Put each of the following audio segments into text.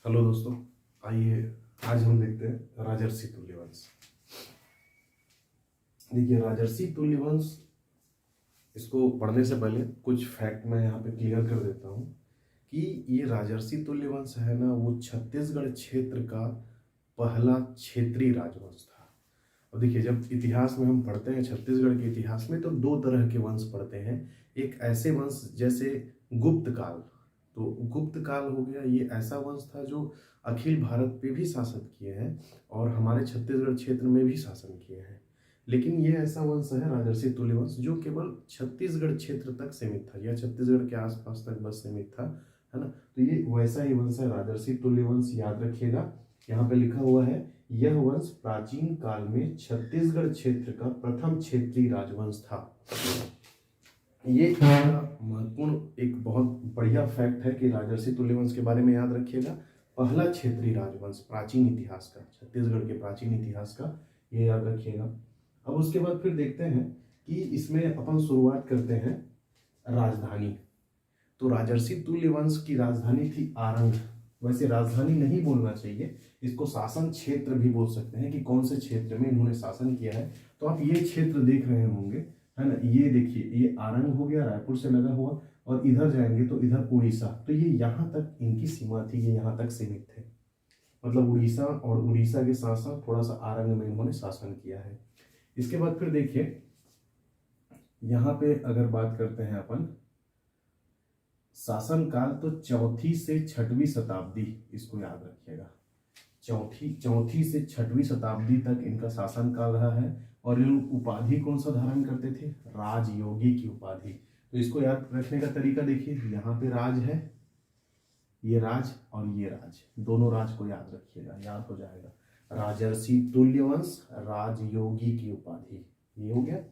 Hello दोस्तों, आइए आज हम देखते हैं राजर्षि तुल्यवंश। देखिए राजर्षि तुल्यवंश, इसको पढ़ने से पहले कुछ फैक्ट मैं यहाँ पे क्लियर कर देता हूँ कि ये राजर्षि तुल्यवंश है ना, वो छत्तीसगढ़ क्षेत्र का पहला क्षेत्रीय राजवंश था। अब देखिए, जब इतिहास में हम पढ़ते हैं छत्तीसगढ़ के इतिहास में, तो दो तरह के वंश पढ़ते हैं। एक ऐसे वंश जैसे गुप्त काल, तो गुप्त काल हो गया, ये ऐसा वंश था जो अखिल भारत पे भी शासन किए हैं और हमारे छत्तीसगढ़ क्षेत्र में भी शासन किए हैं। लेकिन ये ऐसा वंश है राजर्षि तुल्यवंश जो केवल छत्तीसगढ़ क्षेत्र तक सीमित था, या छत्तीसगढ़ के आसपास तक बस सीमित था, है ना। तो ये वैसा ही वंश है राजर्षि तुल्यवंश, याद रखिएगा। यहाँ पे लिखा हुआ है, यह वंश प्राचीन काल में छत्तीसगढ़ क्षेत्र का प्रथम क्षेत्रीय राजवंश था। ये महत्वपूर्ण एक बहुत बढ़िया फैक्ट है कि राजर्षि तुल्यवंश के बारे में याद रखिएगा। पहला क्षेत्रीय राजवंश प्राचीन इतिहास का, छत्तीसगढ़ के प्राचीन इतिहास का, ये याद रखिएगा। अब उसके बाद फिर देखते हैं कि इसमें अपन शुरुआत करते हैं राजधानी। तो राजर्षि तुल्यवंश की राजधानी थी आरंग। वैसे राजधानी नहीं बोलना चाहिए, इसको शासन क्षेत्र भी बोल सकते हैं कि कौन से क्षेत्र में इन्होंने शासन किया है। तो आप ये क्षेत्र देख रहे होंगे, है ना। ये देखिए, ये आरंग हो गया, रायपुर से लगा हुआ, और इधर जाएंगे तो इधर उड़ीसा। तो ये यहाँ तक इनकी सीमा थी, ये यहाँ तक सीमित थे। मतलब उड़ीसा, और उड़ीसा के साथ साथ थोड़ा सा आरंग में इन्होंने शासन किया है। इसके बाद फिर देखिए, यहाँ पे अगर बात करते हैं अपन शासन काल, तो चौथी से छठवीं शताब्दी, इसको याद रखिएगा। चौथी से छठवीं शताब्दी तक इनका शासन काल रहा है। और इन उपाधि कौन सा धारण करते थे? राजयोगी की उपाधि। तो इसको याद रखने का तरीका देखिए, यहाँ पे राज है, ये राज और ये राज, दोनों राज को याद रखिएगा, याद हो जाएगा। राजर्षि तुल्यवंश, राजयोगी की उपाधि, ये हो गया।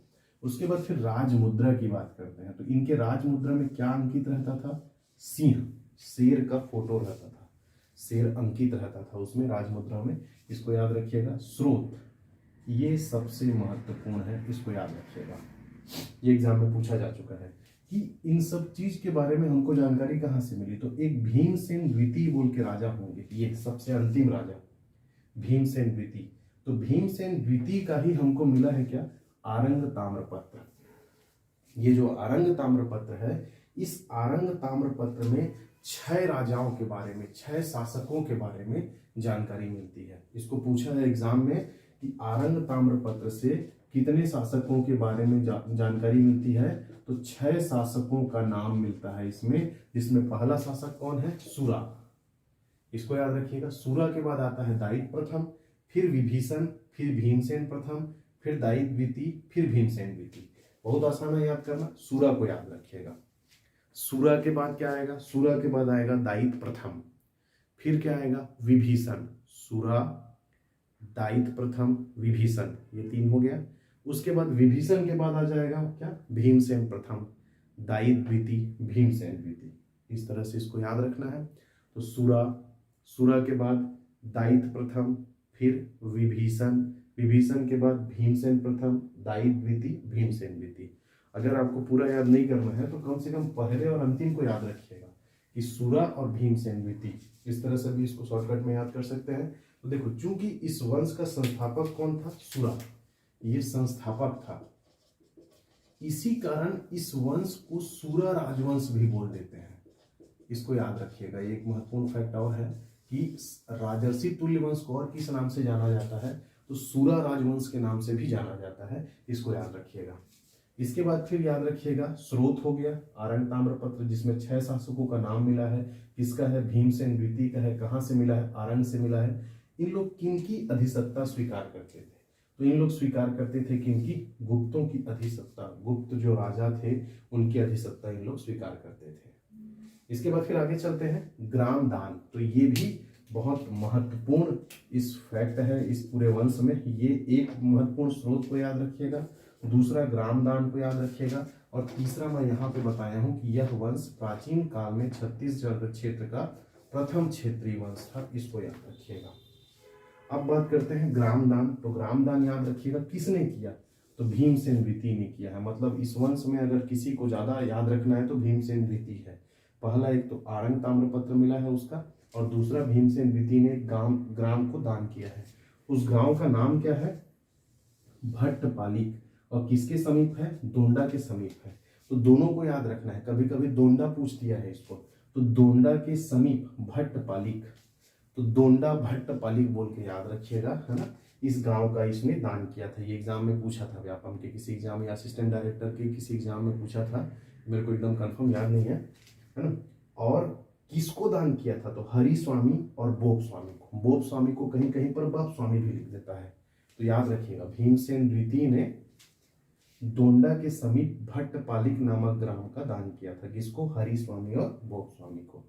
उसके बाद फिर राज मुद्रा की बात करते हैं। तो इनके राज मुद्रा में क्या अंकित रहता था? सिंह, शेर का फोटो रहता था, शेर अंकित रहता था उसमें, राज मुद्रा में। इसको याद रखिएगा। स्रोत, ये सबसे महत्वपूर्ण है, इसको याद रखिएगा, ये एग्जाम में पूछा जा चुका है कि इन सब चीज के बारे में हमको जानकारी कहाँ से मिली। तो एक भीमसेन द्वितीय बोल के राजा होंगे, ये सबसे अंतिम राजा भीमसेन द्वितीय। तो भीमसेन द्वितीय का ही हमको मिला है क्या? आरंग ताम्रपत्र। ये जो आरंग ताम्रपत्र है, इस आरंग ताम्रपत्र में 6 राजाओं के बारे में, 6 शासकों के बारे में जानकारी मिलती है। इसको पूछा है एग्जाम में कि आरंग ताम्रपत्र से कितने शासकों के बारे में जानकारी मिलती है। तो 6 शासकों का नाम मिलता है इसमें, जिसमें पहला शासक कौन है? सूरा। इसको याद रखिएगा। सूरा के बाद आता है दायित प्रथम, फिर विभीषण, फिर भीमसेन प्रथम, फिर दायित द्वितीय, फिर भीमसेन द्वितीय। बहुत आसान है याद करना, सूरा को याद रखिएगा। सूरा के बाद क्या आएगा? सूरा के बाद आएगा दायित प्रथम, फिर क्या आएगा? विभीषण। सूरा, दायित प्रथम, विभीषण, ये 3 हो गया। उसके बाद विभीषण के बाद आ जाएगा क्या? भीमसेन प्रथम, दायित द्वितीय, भीमसेन द्वितीय। इस तरह से इसको याद रखना है। तो सूरा, सूरा के बाद दायित प्रथम, फिर विभीषण, विभीषण के बाद भीमसेन प्रथम, दायित द्वितीय, भीमसेन द्वितीय। अगर आपको पूरा याद नहीं करना है तो कम से कम पहले और अंतिम को याद रखिएगा कि सूरा और भीमसेन द्वितीय। इस तरह से भी इसको शॉर्टकट में याद कर सकते हैं। तो देखो, चूंकि इस वंश का संस्थापक कौन था? सूरा, ये संस्थापक था, इसी कारण इस वंश को सूरा राजवंश भी बोल देते हैं। इसको याद रखिएगा। एक महत्वपूर्ण फैक्ट और है कि राजर्षि तुल्यवंश को और किस नाम से जाना जाता है? तो सूरा राजवंश के नाम से भी जाना जाता है, इसको याद रखिएगा। इसके बाद फिर याद रखिएगा, स्रोत हो गया आरंग ताम्रपत्र, जिसमें 6 शासकों का नाम मिला है। किसका है? भीमसेन द्वितीय का है। कहाँ से मिला है? आरंग से मिला है। इन लोग किनकी अधिसत्ता स्वीकार करते थे? तो इन लोग स्वीकार करते थे किनकी? गुप्तों की अधिसत्ता। गुप्त जो राजा थे उनकी अधिसत्ता इन लोग स्वीकार करते थे। इसके बाद फिर आगे चलते हैं, ग्राम दान। तो ये भी बहुत महत्वपूर्ण इस फैक्ट है इस पूरे वंश में। ये एक महत्वपूर्ण स्रोत को याद रखिएगा, दूसरा ग्राम दान को याद रखिएगा, और तीसरा मैं यहाँ पे बताया हूँ कि यह वंश प्राचीन काल में छत्तीसगढ़ क्षेत्र का प्रथम क्षेत्रीय वंश था, इसको याद रखिएगा। अब बात करते हैं ग्राम दान। तो ग्राम दान याद रखिएगा किसने किया? तो भीमसेन द्वितीय ने किया है। मतलब इस वंश में अगर किसी को ज्यादा याद रखना है तो भीमसेन द्वितीय है। पहला एक तो आरंग ताम्रपत्र मिला है उसका, और दूसरा भीमसेन द्वितीय ने ग्राम को दान किया है। उस गांव का नाम क्या है? भट्टपालिक। और किसके समीप है? दोंडा के समीप है। तो दोनों को याद रखना है, कभी कभी दोंडा पूछ दिया है इसको, तो दोंडा के समीप भट्टपालिक, तो दोंडा भट्टपालिक बोल के याद रखिएगा, है ना। इस गांव का इसने दान किया था। ये एग्जाम में पूछा था, व्यापम के किसी एग्जाम या असिस्टेंट डायरेक्टर के किसी एग्जाम में पूछा था, मेरे को एकदम कंफर्म याद नहीं है ना। और किसको दान किया था? तो हरि स्वामी और बोप स्वामी को। बोप स्वामी को कहीं कहीं पर बाप स्वामी भी लिख देता है, तो याद रखिएगा भीमसेन द्वितीय ने दोंडा के समीप भट्टपालिक नामक ग्राम का दान किया था। किसको? हरि स्वामी और बोप स्वामी को।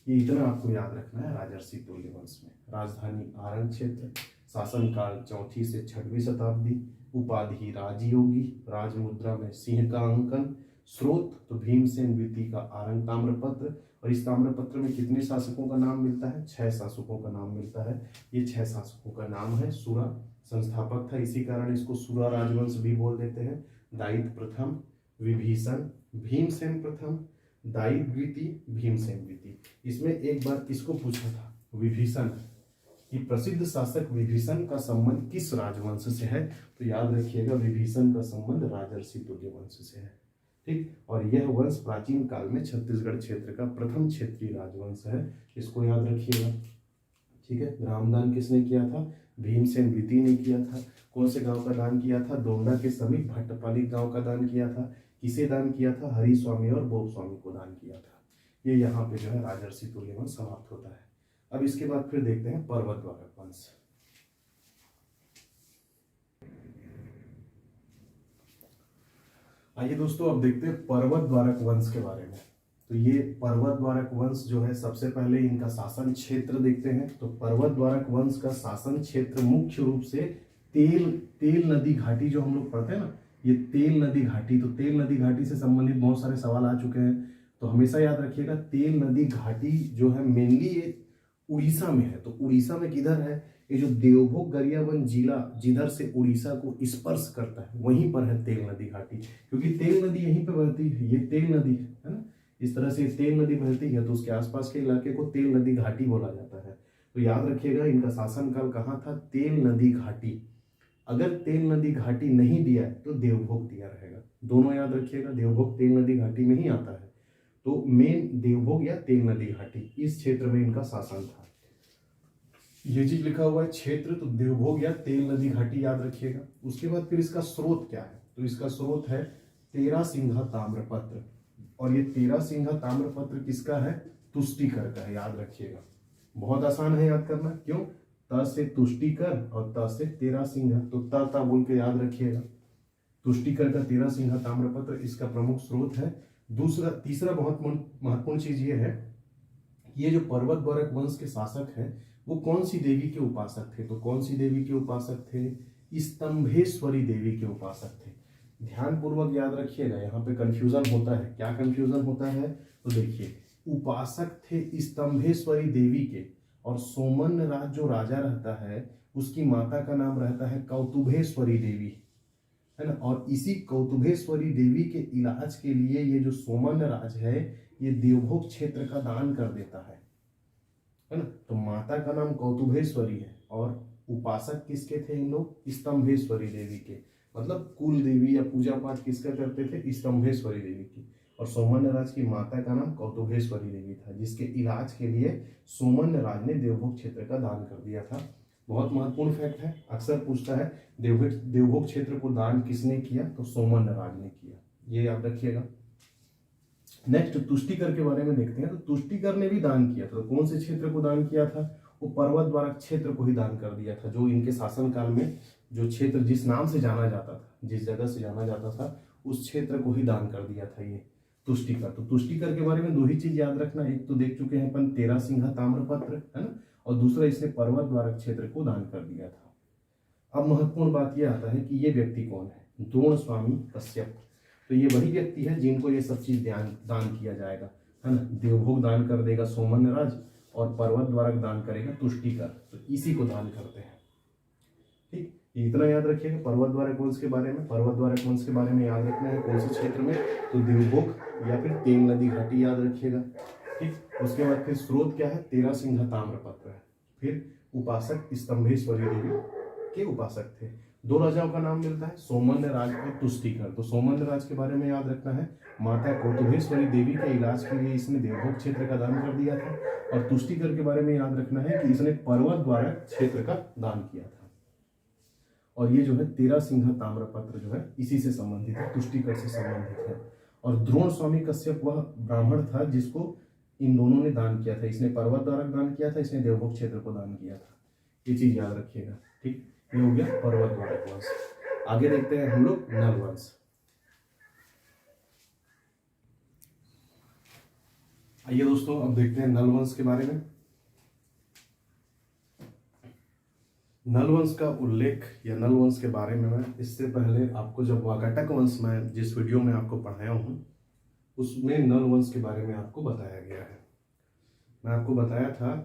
ये इतना आपको याद रखना है राजर्षि तुल्य वंश में। राजधानी आरंग क्षेत्र, शासनकाल 4वीं से 6वीं शताब्दी, उपाधि राजयोगी, राजमुद्रा में सिंह का अंकन, स्रोत तो भीमसेन द्वितीय का आरंग ताम्रपत्र। और इस ताम्रपत्र में कितने शासकों का नाम मिलता है? 6 शासकों का नाम मिलता है। ये 6 शासकों का नाम है। सुरा संस्थापक था, इसी कारण इसको सुरा राजवंश भी बोल देते हैं। दायित प्रथम, विभीषण, भीमसेन प्रथम, दायित द्वितीय, भीमसेन द्वितीय। इसमें एक बार किसको पूछा था? विभीषण, कि प्रसिद्ध शासक विभीषण का संबंध किस राजवंश से है? तो याद रखिएगा विभीषण का संबंध राजर्षि तुल्य वंश से है। ठीक, और यह वंश प्राचीन काल में छत्तीसगढ़ क्षेत्र का प्रथम क्षेत्रीय राजवंश है, इसको याद रखिएगा। ठीक है, ग्रामदान किसने किया था? भीमसेन द्वितीय ने किया था। कौन से गांव का दान किया था? दोंडा के समीप भट्टपालिक गांव का दान किया था। किसे दान किया था? हरि स्वामी और बोप स्वामी को दान किया था। ये यहाँ पे जो है राजर्षि तुल्य वंश समाप्त होता है। अब इसके बाद फिर देखते हैं पर्वत द्वारक वंश। आइए दोस्तों, अब देखते हैं पर्वत द्वारक वंश के बारे में। तो ये पर्वत द्वारक वंश जो है, सबसे पहले इनका शासन क्षेत्र देखते हैं। तो पर्वत द्वारक वंश का शासन क्षेत्र मुख्य रूप से तेल नदी घाटी, जो हम लोग पढ़ते हैं ना, ये तेल नदी घाटी, तो तेल नदी घाटी से संबंधित बहुत सारे सवाल आ चुके हैं, तो हमेशा याद रखिएगा तेल नदी घाटी जो है मेनली ये उड़ीसा में है। तो उड़ीसा में किधर है? ये जो देवभोग गरियाबंद जिला जिधर से उड़ीसा को स्पर्श करता है, वहीं पर है तेल नदी घाटी, क्योंकि तेल नदी यहीं पे बहती है। ये तेल नदी है ना, इस तरह से तेल नदी बहती है, तो उसके आसपास के इलाके को तेल नदी घाटी बोला जाता है। तो याद रखिएगा इनका शासनकाल कहाँ था? तेल नदी घाटी। अगर तेल नदी घाटी नहीं दिया है तो देवभोग दिया रहेगा, दोनों याद रखिएगा। देवभोग तेल नदी घाटी में ही आता है, तो मेन देवभोग या तेल नदी घाटी, इस क्षेत्र में इनका शासन था। ये चीज लिखा हुआ है क्षेत्र, तो देवभोग या तेल नदी घाटी याद रखिएगा। उसके बाद फिर इसका स्रोत क्या है? तो इसका स्रोत है तेरासिंघा ताम्रपत्र। और ये तेरासिंघा ताम्रपत्र किसका है? तुष्टिकर का है, याद रखिएगा। बहुत आसान है याद करना, क्यों? त से तुष्टिकर और त से तेरासिंघा, तो ता बोल के याद रखिएगा। तुष्टिकर का तेरासिंघा ताम्रपत्र इसका प्रमुख स्रोत है। तीसरा बहुत महत्वपूर्ण चीज ये है, ये जो पर्वत द्वारक वंश के शासक हैं वो कौन सी देवी के उपासक थे? तो कौन सी देवी के उपासक थे? स्तंभेश्वरी देवी के उपासक थे। ध्यान पूर्वक याद रखिएगा, यहाँ पे कंफ्यूजन होता है। क्या कंफ्यूजन होता है? तो देखिए, उपासक थे स्तंभेश्वरी देवी के, और सोमन राज जो राजा रहता है उसकी माता का नाम रहता है कौतुभेश्वरी देवी, है ना। और इसी कौतुभेश्वरी देवी के इलाज के लिए ये जो सोमन राज है ये देवभोग क्षेत्र का दान कर देता है ना। तो माता का नाम कौतुभेश्वरी है और उपासक किसके थे इन लोग? स्तंभेश्वरी देवी के। मतलब कुल देवी या पूजा पाठ किसका करते थे? स्तंभेश्वरी देवी की। और सोमन राज की माता का नाम कौतुभेश्वरी देवी था, जिसके इलाज के लिए सोमन राज ने देवभोग क्षेत्र का दान कर दिया था। बहुत महत्वपूर्ण फैक्ट है, अक्सर पूछता है देवभोग क्षेत्र को दान किसने किया? तो सोमन राज ने किया, ये याद रखिएगा। नेक्स्ट तुष्टिकर के बारे में देखते हैं। तो तुष्टिकर ने भी दान किया था। तो कौन से क्षेत्र को दान किया था? वो पर्वत द्वारक क्षेत्र को ही दान कर दिया था, जो इनके शासनकाल में जो क्षेत्र जिस नाम से जाना जाता था, जिस जगह से जाना जाता था, उस क्षेत्र को ही दान कर दिया था ये तुष्टिकर। तो तुष्टिकर के बारे में दो ही चीज याद रखना, एक तो देख चुके हैं अपन तेरासिंघा ताम्रपत्र, है ना, और दूसरा इसने पर्वत द्वारक क्षेत्र को दान कर दिया था। अब महत्वपूर्ण बात यह आता है कि ये व्यक्ति कौन है? द्रोण स्वामी कश्यप। तो ये वही व्यक्ति है जिनको ये सब चीज दान किया जाएगा, है ना। देवभोग दान कर देगा सोमन राज और पर्वत द्वारक दान करेगा तुष्टिकर, तो इसी को दान करते हैं। ठीक, इतना याद रखिएगा पर्वत द्वारक वंश के बारे में। पर्वत द्वारक वंश के बारे में याद रखना है कौन से क्षेत्र में? तो देवभोग या फिर तेल नदी घाटी याद रखिएगा। ठीक। उसके बाद फिर स्रोत क्या है, 13 सिंह ताम्रपत्र है। फिर उपासक स्तंभेश्वरी देवी के उपासक थे। दो राजाओं का नाम मिलता है, सोमन्य राज और तुष्टिकर। तो सोमन्य राज के बारे में याद रखना है, माता कौतुभेश्वरी देवी के इलाज के लिए इसने देवभोग क्षेत्र का दान कर दिया था। और तुष्टिकर के बारे में याद रखना है कि इसने पर्वत द्वारा क्षेत्र का दान किया था। और ये जो है 13 सिंह ताम्रपत्र जो है इसी से संबंधित है, तुष्टिकर से संबंधित है। और द्रोण स्वामी कश्यप वह ब्राह्मण था जिसको इन दोनों ने दान किया था। इसने पर्वत द्वारा दान किया था, इसने देवभोग क्षेत्र को दान किया था। ये चीज याद रखिएगा, ठीक। ये हो गया पर्वत द्वारा वंश। आगे देखते हैं हम लोग नल वंश। आइए दोस्तों, अब देखते हैं नल वंश के बारे में। नल वंश का उल्लेख या नल वंश के बारे में मैं इससे पहले आपको जब वाकाटक वंश में जिस वीडियो में आपको पढ़ाया हूं उसमें नल वंश के बारे में आपको बताया गया है। मैं आपको बताया था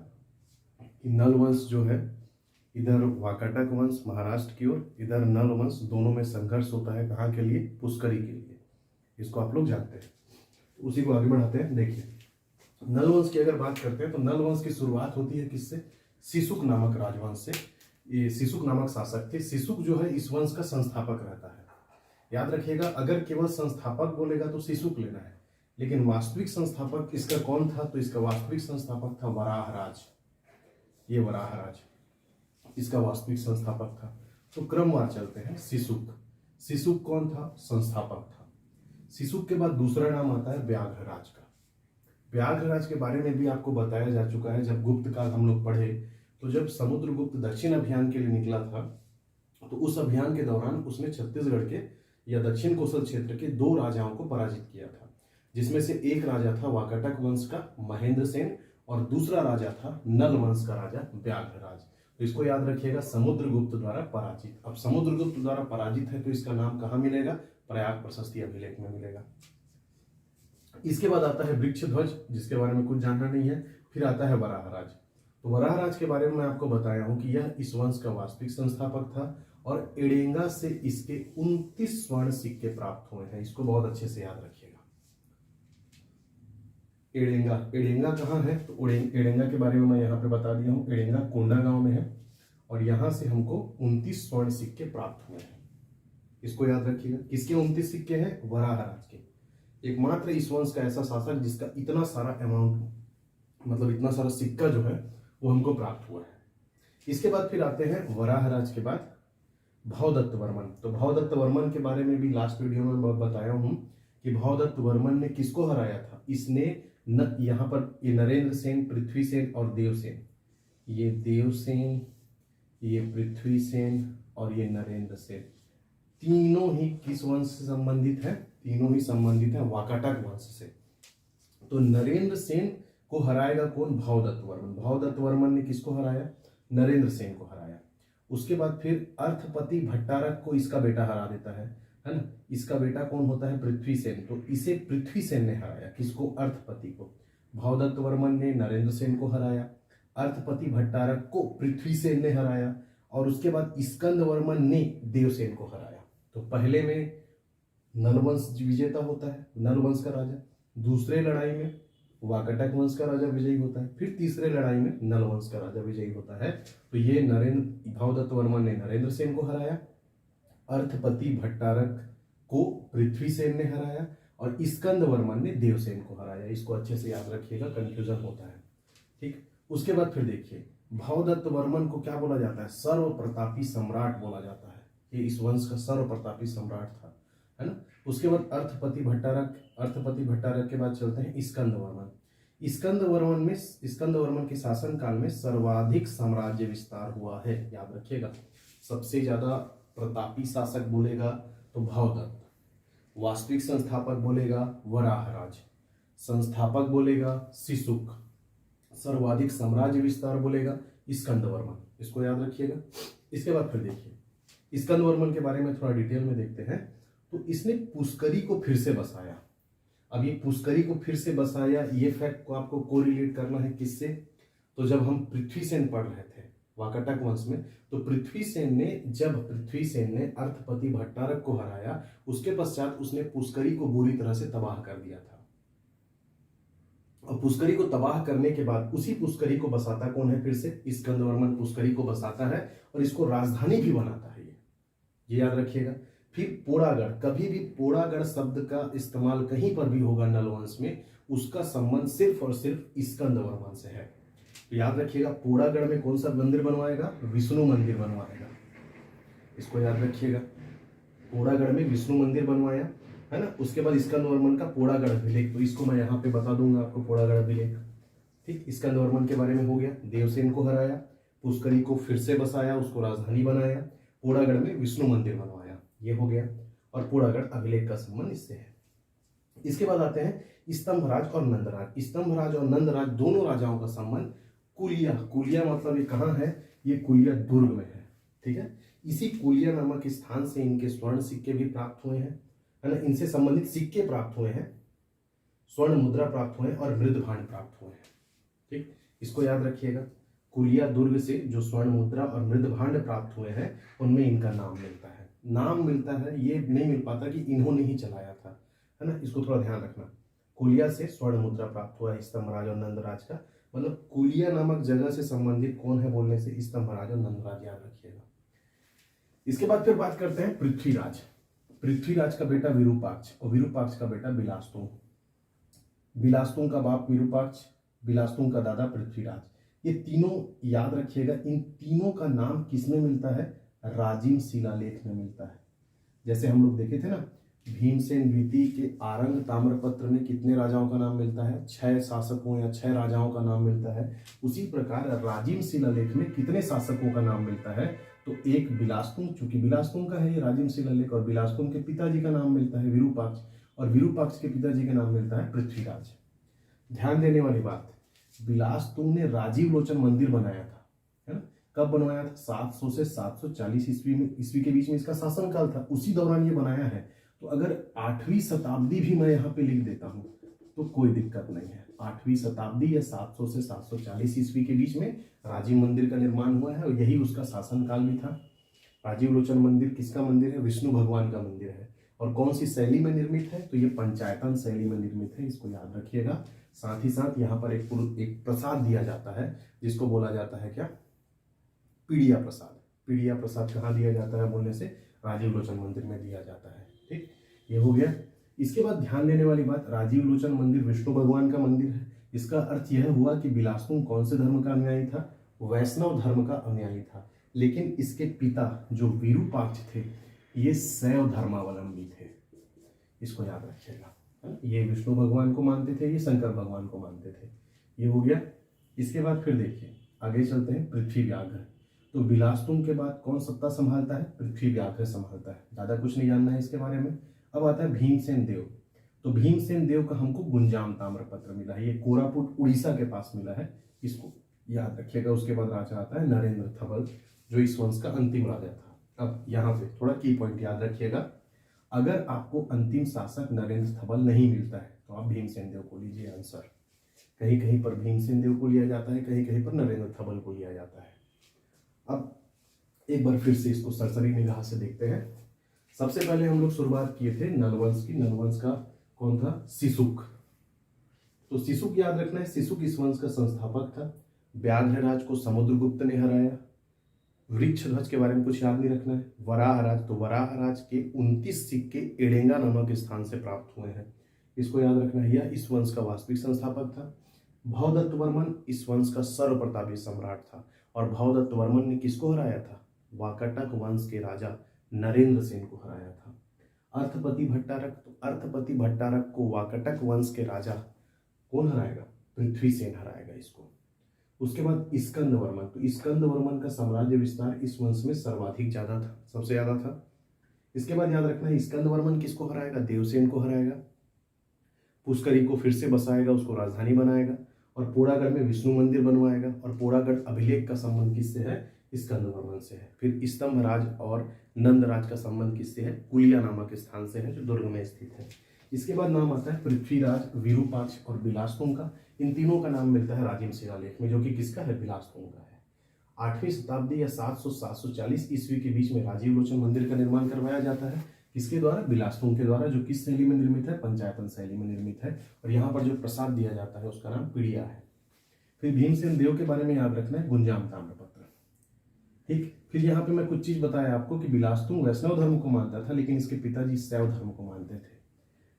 कि नल वंश जो है इधर वाकाटक वंश महाराष्ट्र की ओर, इधर नल वंश, दोनों में संघर्ष होता है। कहाँ के लिए? पुष्करी के लिए। इसको आप लोग जानते हैं। उसी को आगे बढ़ाते हैं। देखिए, नल वंश की अगर बात करते हैं तो नल वंश की शुरुआत होती है किससे? सिसुक नामक राजवंश से। ये सिसुक नामक शासक थे। सिसुक जो है इस वंश का संस्थापक रहता है। याद रखिएगा, अगर केवल संस्थापक बोलेगा तो सिसुक लेना है, लेकिन वास्तविक संस्थापक इसका कौन था? तो इसका वास्तविक संस्थापक था वराहराज। ये वराहराज इसका वास्तविक संस्थापक था। तो क्रमवार चलते हैं। सिसुक, सिसुक कौन था? संस्थापक था। सिसुक के बाद दूसरा नाम आता है व्याघ्रराज का। व्याघ्रराज के बारे में भी आपको बताया जा चुका है। जब गुप्त काल हम लोग पढ़े तो जब समुद्रगुप्त दक्षिण अभियान के लिए निकला था तो उस अभियान के दौरान उसने छत्तीसगढ़ के या दक्षिण कोसल क्षेत्र के 2 राजाओं को पराजित किया था, जिसमें से एक राजा था वाकाटक वंश का महेंद्र सेन और दूसरा राजा था नल वंश का राजा व्याघ्रराज। तो इसको याद रखिएगा, समुद्रगुप्त द्वारा पराजित। अब समुद्रगुप्त द्वारा पराजित है तो इसका नाम कहाँ मिलेगा? प्रयाग प्रशस्ति अभिलेख में मिलेगा। इसके बाद आता है वृक्षध्वज, जिसके बारे में कुछ जानना नहीं है। फिर आता है वराहराज। तो वराहराज के बारे में मैं आपको बताया हूं कि यह इस वंश का वास्तविक संस्थापक था और एड़ेंगा से इसके 29 स्वर्ण सिक्के प्राप्त हुए हैं। इसको बहुत अच्छे से याद रखिएगा। एड़ेंगा, एड़ेंगा कहाँ है? तो एड़ेंगा के बारे में मैं यहाँ पे बता दिया हूँ। एड़ेंगा कोंडा गांव में है और यहाँ से हमको 29 स्वर्ण सिक्के प्राप्त हुए हैं। इसको याद रखिएगा। किसके 29 सिक्के हैं? वराहराज के। एकमात्र इस वंश का ऐसा शासक जिसका इतना सारा अमाउंट, मतलब इतना सारा सिक्का जो है वो हमको प्राप्त हुआ है। इसके बाद फिर आते हैं वराहराज के बाद भवदत्त वर्मन। तो भवदत्त वर्मन के बारे में भी लास्ट वीडियो में बताया हूं कि भवदत्त वर्मन ने किसको हराया था? इसने यहाँ पर ये नरेंद्र सेन, पृथ्वी सेन और देवसेन, ये देवसेन, ये पृथ्वी सेन और ये नरेंद्र सेन, तीनों ही किस वंश से संबंधित है? तीनों ही संबंधित है वाकाटक वंश से। तो नरेंद्र सेन को हराएगा कौन? भवदत्त वर्मन। भवदत्त वर्मन ने किसको हराया? नरेंद्र सेन को हराया। उसके बाद फिर अर्थपति भट्टारक को इसका बेटा हरा देता है ना। इसका बेटा कौन होता है? पृथ्वी सेन। तो इसे पृथ्वी सेन ने हराया। किसको? अर्थपति को। भवदत्त वर्मन ने नरेंद्र सेन को हराया, अर्थपति भट्टारक को पृथ्वी सेन ने हराया और उसके बाद स्कंद वर्मन ने देवसेन को हराया। तो पहले में नलवंश विजेता होता है, नलवंश का राजा। दूसरे लड़ाई में वाकाटक वंश का राजा विजयी होता है। फिर तीसरे लड़ाई में नलवंश का राजा विजयी होता है। तो ये भवदत्त वर्मन ने नरेंद्र सेन को हराया, अर्थपति भट्टारक को पृथ्वी सेन ने हराया और स्कंद वर्मन ने देवसेन को हराया। इसको अच्छे से याद रखिएगा, कंफ्यूजन होता है। ठीक। उसके बाद फिर देखिए, भवदत्त वर्मन को क्या बोला जाता है? सर्व प्रतापी सम्राट बोला जाता है। ये इस वंश का सर्व प्रतापी सम्राट था, है ना। उसके बाद अर्थपति भट्टारक के बाद चलते हैं स्कंद वर्मन। स्कंद वर्मन के शासन काल में सर्वाधिक साम्राज्य विस्तार हुआ है। याद रखिएगा, सबसे ज्यादा प्रतापी शासक बोलेगा तो भवदत्त, वास्तविक संस्थापक बोलेगा वराहराज, संस्थापक बोलेगा सिसुक, सर्वाधिक साम्राज्य विस्तार बोलेगा स्कंद वर्मन। इसको याद रखिएगा। इसके बाद फिर देखिए, स्कंद वर्मन के बारे में थोड़ा डिटेल में देखते हैं। तो इसने पुष्करी को फिर से बसाया। अब ये पुष्करी को फिर से बसाया, ये फैक्ट को आपको कोरिलेट करना है किससे? तो जब हम पृथ्वी सेन पढ़ रहे थे वाकाटक वंश में, तो पृथ्वी सेन ने अर्थपति भट्टारक को हराया, उसके पश्चात उसने पुष्करी को बुरी तरह से तबाह कर दिया था। और पुष्करी को तबाह करने के बाद उसी पुष्करी को बसाता कौन है? फिर से स्कंदवर्मन पुष्करी को बसाता है और इसको राजधानी भी बनाता है। ये याद रखिएगा। फिर पोड़ागढ़, कभी भी पोड़ागढ़ शब्द का इस्तेमाल कहीं पर भी होगा नल वंश में, उसका संबंध सिर्फ और सिर्फ स्कंदवर्मन से है। तो याद रखिएगा, पोड़ागढ़ में कौन सा मंदिर बनवाएगा? विष्णु मंदिर बनवाएगा। इसको याद रखिएगा, पोड़ागढ़ में विष्णु मंदिर बनवाया है ना। उसके बाद स्कंदवर्मन का पोड़ागढ़ अभिलेख, तो इसको मैं यहाँ पे बता दूंगा आपको, पोड़ागढ़ अभिलेख। ठीक, स्कंदवर्मन के बारे में हो गया। देवसेन को हराया, पुष्करी को फिर से बसाया, उसको राजधानी बनाया, पोड़ागढ़ में विष्णु मंदिर बनवाया, ये हो गया। और पोड़ागढ़ अभिलेख का संबंध इससे है। इसके बाद आते हैं स्तंभराज और नंदराज। स्तंभराज और नंदराज दोनों राजाओं का संबंध कुलिया, कुलिया मतलब ये कहाँ है? ये कुलिया दुर्ग में है। ठीक है, इसी कुलिया नामक स्थान से इनके स्वर्ण सिक्के भी प्राप्त हुए हैं, है ना। इनसे संबंधित सिक्के प्राप्त हुए हैं, स्वर्ण मुद्रा प्राप्त हुए हैं और मृदभांड प्राप्त हुए हैं। ठीक, इसको याद रखिएगा। कुलिया दुर्ग से जो स्वर्ण मुद्रा और मृदभांड प्राप्त हुए हैं उनमें इनका नाम मिलता है। नाम मिलता है, ये नहीं मिल पाता कि इन्होंने ही चलाया था, है ना। इसको थोड़ा ध्यान रखना। कुलिया से स्वर्ण मुद्रा प्राप्त हुआ है स्तंभराज और नंदराज का, मतलब कुलिया नामक जगह से संबंधित कौन है बोलने से? स्तंभराज और नंदराज, याद रखिएगा। इसके बाद फिर बात करते हैं पृथ्वीराज। पृथ्वीराज का बेटा विरूपाक्ष और विरूपाक्ष का बेटा बिलास्तुंग। बिलास्तुंग का बाप विरूपाक्ष, बिलास्तुंग का दादा पृथ्वीराज। ये तीनों याद रखिएगा। इन तीनों का नाम किसमें मिलता है? राजिम शिलालेख में मिलता है। जैसे हम लोग देखे थे ना, भीमसेन द्वितीय के आरंग ताम्रपत्र में कितने राजाओं का नाम मिलता है? 6 शासकों या 6 राजाओं का नाम मिलता है। उसी प्रकार राजिम शिलालेख में कितने शासकों का नाम मिलता है? तो एक बिलास्तुंग, चूंकि बिलास्तुंग का है ये राजिम शिलालेख, और बिलास्तुंग के पिताजी का नाम मिलता है विरूपाक्ष, और विरूपाक्ष के पिताजी का नाम मिलता है पृथ्वीराज। ध्यान देने वाली बात, बिलास्तुंग ने राजीव लोचन मंदिर बनाया था, है ना। कब बनवाया था? 700 से 740 ईस्वी के बीच में इसका शासनकाल था, उसी दौरान ये बनाया है। तो अगर 8वीं शताब्दी भी मैं यहाँ पे लिख देता हूँ तो कोई दिक्कत नहीं है। 8वीं शताब्दी या 700 से 740 ईस्वी के बीच में राजीव मंदिर का निर्माण हुआ है और यही उसका शासनकाल भी था। राजीव लोचन मंदिर किसका मंदिर है? विष्णु भगवान का मंदिर है। और कौन सी शैली में निर्मित है? तो ये पंचायतन शैली में निर्मित है, इसको याद रखिएगा। साथ ही साथ यहाँ पर एक प्रसाद दिया जाता है जिसको बोला जाता है क्या? पीड़िया प्रसाद। पीड़िया प्रसाद कहाँ दिया जाता है बोलने से? राजीव लोचन मंदिर में दिया जाता है। ठीक, ये हो गया। इसके बाद ध्यान देने वाली बात, राजीव लोचन मंदिर विष्णु भगवान का मंदिर है। इसका अर्थ यह हुआ कि बिलास्तुंग कौन से धर्म का अनुयायी था? वैष्णव धर्म का अनुयायी था। लेकिन इसके पिता जो विरूपाक्ष थे ये शैव धर्मावलंबी थे, इसको याद रखिएगा। ये विष्णु भगवान को मानते थे, ये शंकर भगवान को मानते थे। ये हो गया। इसके बाद फिर देखिए आगे चलते हैं, पृथ्वी व्याघ्र। तो बिलास्तुंग के बाद कौन सत्ता संभालता है? पृथ्वी व्याघ्र संभालता है। ज्यादा कुछ नहीं जानना है इसके बारे में। अब आता है भीमसेन देव। तो भीमसेन देव का हमको गुंजाम ताम्रपत्र मिला है, ये कोरापुट उड़ीसा के पास मिला है, इसको याद रखिएगा। उसके बाद राजा आता है नरेंद्र थबल, जो इस वंश का अंतिम राजा था। अब यहाँ पे थोड़ा की पॉइंट याद रखिएगा, अगर आपको अंतिम शासक नरेंद्र थबल नहीं मिलता है तो आप भीमसेन देव को लीजिए आंसर। कहीं कहीं पर भीमसेन देव को लिया जाता है, कहीं कहीं पर नरेंद्र थबल को लिया जाता है। अब एक बार फिर से इसको सरसरी निगाह से देखते हैं। सबसे पहले हम लोग शुरुआत किए थे नलवंश की। नलवंश का कौन था? सिसुक। तो सिसुक याद रखना है, सिसुक इस वंश का संस्थापक था। व्याघ्रराज को समुद्रगुप्त ने हराया। वृक्षध्वज के बारे में कुछ याद नहीं रखना है। वराहराज, तो वराहराज के 29 सिक्के एडेंगा नामक स्थान से प्राप्त हुए हैं, इसको याद रखना है। यह इस वंश का वास्तविक संस्थापक था। भवदत्त वर्मन इस वंश का सर्वप्रतापी सम्राट था। और भवदत्त वर्मन ने किसको हराया था? वाकटक वंश के राजा नरेंद्र सेन को हराया था। अर्थपति भट्टारक, तो अर्थपति भट्टारक को वाकटक वंश के राजा कौन हराएगा? पृथ्वीसेन हराएगा इसको। उसके बाद स्कंदवर्मन, तो स्कंदवर्मन का साम्राज्य विस्तार इस वंश में सर्वाधिक ज्यादा था, सबसे ज्यादा था। इसके बाद याद रखना है स्कंदवर्मन किसको हराएगा? देवसेन को हराएगा। पुष्करी को फिर से बसाएगा, उसको राजधानी बनाएगा और पोड़ागढ़ में विष्णु मंदिर बनवाएगा। और पोड़ागढ़ अभिलेख का संबंध किससे है? स्कंदवर्मन से है। फिर स्तंभराज और नंदराज का संबंध किससे है? कुलिया नामक स्थान से है जो दुर्ग में स्थित है। इसके बाद नाम आता है पृथ्वीराज, विरूपाक्ष और बिलास्तुंग का। इन तीनों का नाम मिलता है राजिम शिलालेख में, जो कि किसका है? बिलास्तुंग का है। 8वीं शताब्दी या 700-740 ईस्वी के बीच में राजीव लोचन मंदिर का निर्माण करवाया जाता है, किसके द्वारा? बिलास्तुंग के द्वारा, जो किस शैली में निर्मित है? पंचायतन शैली में निर्मित है। और यहाँ पर जो प्रसाद दिया जाता है उसका नाम पीड़िया है। फिर भीमसेन देव के बारे में याद रखना है, गुंजाम ताम्रपत्र। ठीक, फिर यहाँ पे मैं कुछ चीज बताया आपको कि बिलास्तुंग वैष्णव धर्म को मानता था, लेकिन इसके पिताजी शैव धर्म को मानते थे,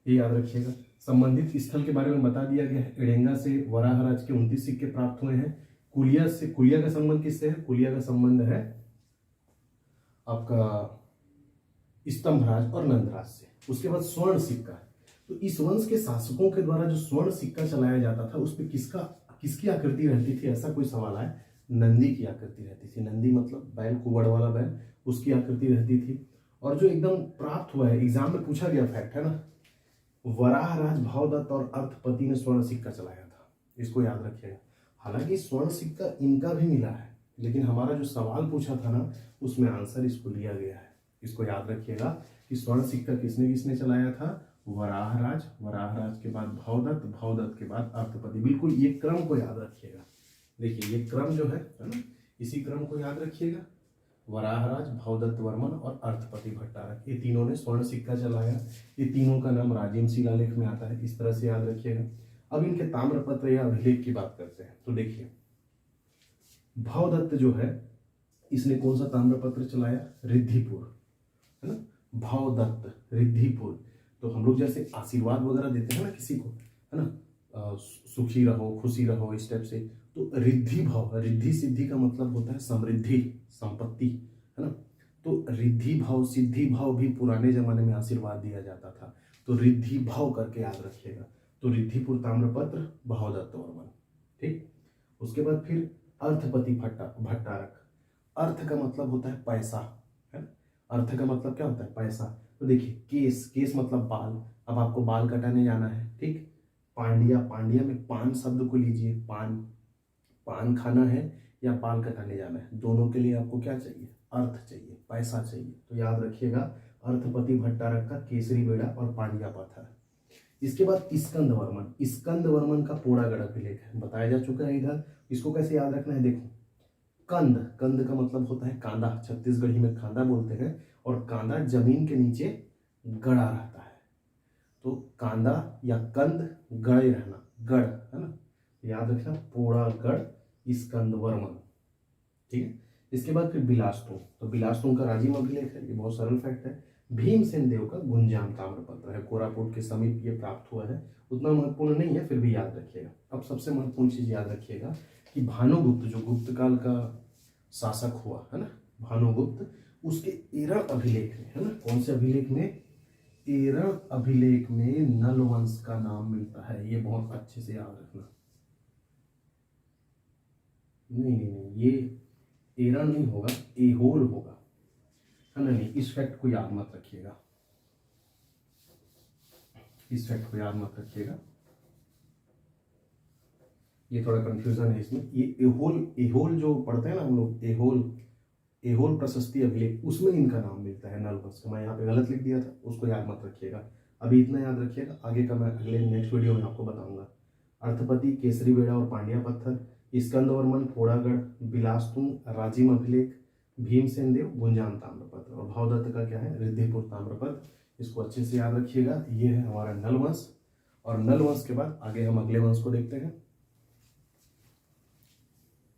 ये याद रखिएगा। संबंधित स्थल के बारे में बता दिया गया है। एडेंगा से वराहराज के 29 सिक्के प्राप्त हुए हैं। कुलिया का संबंध किससे है? कुलिया का संबंध है आपका स्तंभराज और नंदराज से। उसके बाद स्वर्ण सिक्का, तो इस वंश के शासकों के द्वारा जो स्वर्ण सिक्का चलाया जाता था उस पर किसकी आकृति रहती थी? ऐसा कोई सवाल आए, नंदी की आकृति रहती थी। नंदी मतलब बैल, कुबड़ वाला बैल, उसकी आकृति रहती थी। और जो एकदम प्राप्त हुआ है, एग्जाम में पूछा गया फैक्ट है ना, वराहराज भावदत्त और अर्थपति ने स्वर्ण सिक्का चलाया था, इसको याद रखिएगा। हालांकि स्वर्ण सिक्का इनका भी मिला है, लेकिन हमारा जो सवाल पूछा था ना उसमें आंसर इसको लिया गया है। इसको याद रखिएगा कि स्वर्ण सिक्का किसने किसने चलाया था? वराहराज के बाद भावदत्त के बाद अर्थपति। बिल्कुल ये क्रम को याद रखिएगा। देखिए ये क्रम जो है ना, इसी क्रम को याद रखिएगा। वराहराज, भावदत्त वर्मन और अर्थपति भट्टारक, ये तीनों ने स्वर्ण सिक्का चलाया। ये तीनों का नाम राजिम शिलालेख में आता है, इस तरह से याद रखिएगा। अब इनके ताम्रपत्र या अभिलेख की बात करते हैं। तो देखिए भावदत्त जो है इसने कौन सा ताम्रपत्र चलाया? रिद्धिपुर, है ना। भावदत्त, रिद्धिपुर। तो हम लोग जैसे आशीर्वाद वगैरह देते हैं ना किसी को, है ना, सुखी रहो, खुशी रहो, इस टाइप से। तो रिद्धि भाव, रिद्धि सिद्धि का मतलब होता है समृद्धि, संपत्ति, है ना। तो रिद्धि भाव, सिद्धि भाव भी पुराने जमाने में आशीर्वाद दिया जाता था, तो रिद्धि भाव करके याद रखिएगा। तो रिद्धिपुर ताम्रपत्र, भावदत्त वर्मन। ठीक, उसके बाद फिर अर्थपति भट्टारक। अर्थ का मतलब होता है पैसा, है ना। अर्थ का मतलब क्या होता है? पैसा। तो देखिए केस मतलब बाल। अब आपको बाल कटाने जाना है, ठीक। पांड्या में पान शब्द को लीजिए, पान खाना है या बाल कटाने जाना है, दोनों के लिए आपको क्या चाहिए? अर्थ चाहिए, पैसा चाहिए। तो याद रखिएगा अर्थपति भट्टारक का केसरी बेड़ा और पांड्या पत्थर। इसके बाद स्कंद वर्मन का पोड़ागढ़ अभिलेख है, बताया जा चुका है इधर। इसको कैसे याद रखना है? देखो कंद का मतलब होता है कांदा, छत्तीसगढ़ी में कांदा बोलते हैं, और कांदा जमीन के नीचे गड़ा रहता है। तो कांदा या कंद गड़े रहना, गढ़, है ना, याद रखना पोड़ागढ़ स्कंद वर्मन। ठीक है, इसके बाद फिर बिलास्तुंग। तो बिलास्तुंग का राजिम अभिलेख है, ये बहुत सरल फैक्ट है। भीमसेन देव का गुंजाम ताम्रपत्र है, कोरापुट के समीप ये प्राप्त हुआ है। उतना महत्वपूर्ण नहीं है, फिर भी याद रखिएगा। अब सबसे महत्वपूर्ण चीज याद रखिएगा कि भानुगुप्त जो गुप्त काल का शासक हुआ, है ना, भानुगुप्त, उसके एरण अभिलेख में, है ना, कौन से अभिलेख में? एरण अभिलेख में नल वंश का नाम मिलता है। ये बहुत अच्छे से याद रखना। नहीं, ये एरण नहीं होगा, एहोल होगा, है ना। नहीं, इस फैक्ट को याद मत रखिएगा, इस फैक्ट को याद मत रखिएगा, ये थोड़ा कंफ्यूजन है इसमें। ये एहोल जो पढ़ते हैं ना हम लोग, एहोल प्रशस्ति अभिलेख, उसमें इनका नाम मिलता है नल वंश का। मैं यहाँ पे गलत लिख दिया था, उसको याद मत रखिएगा। अभी इतना याद रखिएगा, आगे का मैं अगले नेक्स्ट वीडियो में आपको बताऊंगा। अर्थपति केसरी बेड़ा और पांड्या पत्थर, स्कंद वर्मन पोड़ागढ़, बिलास्तुंग राजिम अभिलेख, भीमसेन देव गुंजाम ताम्रपत्र, और भावदत्त का क्या है? रिद्धिपुर ताम्रपत्र। इसको अच्छे से याद रखिएगा। ये है हमारा नल वंश, और नल वंश के बाद आगे हम अगले वंश को देखते हैं।